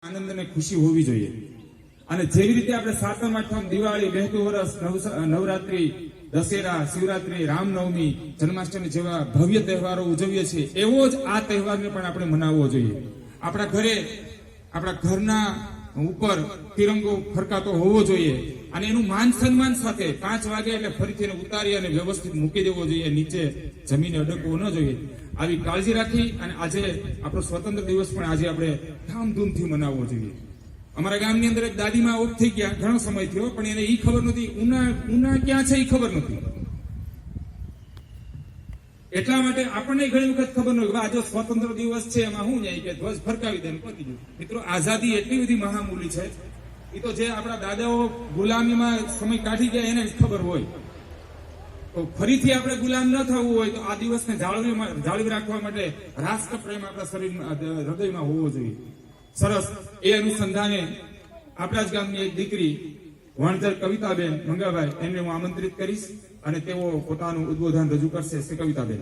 આનંદ અને ખુશી હોવી જોઈએ અને જેવી રીતે આપણે સાતમ આઠમ દિવાળી બેસતું વર્ષ નવરાત્રી દશેરા શિવરાત્રી રામનવમી જન્માષ્ટમી જેવા ભવ્ય તહેવારો ઉજવીએ છીએ એવો જ આ તહેવારને પણ આપણે મનાવવો જોઈએ। આપણા ઘરે આપણા ઘરના ઉપર તિરંગો ફરકાતો હોવો જોઈએ અને એનું માન સન્માન સાથે 5 વાગે એટલે ફરીથી ઉતારી અને વ્યવસ્થિત મૂકી દેવો જોઈએ, નીચે જમીને અડકવો ન જોઈએ। આવી કાળજી રાખી અને આજે આપણો સ્વતંત્ર દિવસ પણ આજે આપણે ધામધૂમથી મનાવવો જોઈએ। અમારા ગામની અંદર એક દાદીમાં ઓફ થઈ ગયા, ઘણો સમય થયો, પણ એને ઈ ખબર નહોતી ઉના ક્યાં છે ઈ ખબર નહોતી। એટલા માટે આપણને ઘણી વખત ખબર ન હોય કે આજે સ્વતંત્ર દિવસ છે એમાં શું જાય કે ધ્વજ ફરકાવી દે પતી ગયું। મિત્રો, આઝાદી એટલી બધી મહામૂલી છે, એ તો જે આપણા દાદાઓ ગુલામીમાં સમય કાઢી ગયા એને જ ખબર હોય। તો ફરીથી આપણે ગુલામ ન થવું હોય તો આ દિવસને જાળવી રાખવા માટે રાષ્ટ્ર પ્રેમ આપણા શરીરમાં હૃદયમાં હોવો જોઈએ। સરસ, એ અનુસંધાને આપણા જ ગામની એક દીકરી વણઝર કવિતાબેન મંગાભાઈ એમને હું આમંત્રિત કરીશ અને તેઓ પોતાનું ઉદ્બોધન રજૂ કરશે। કવિતાબેન।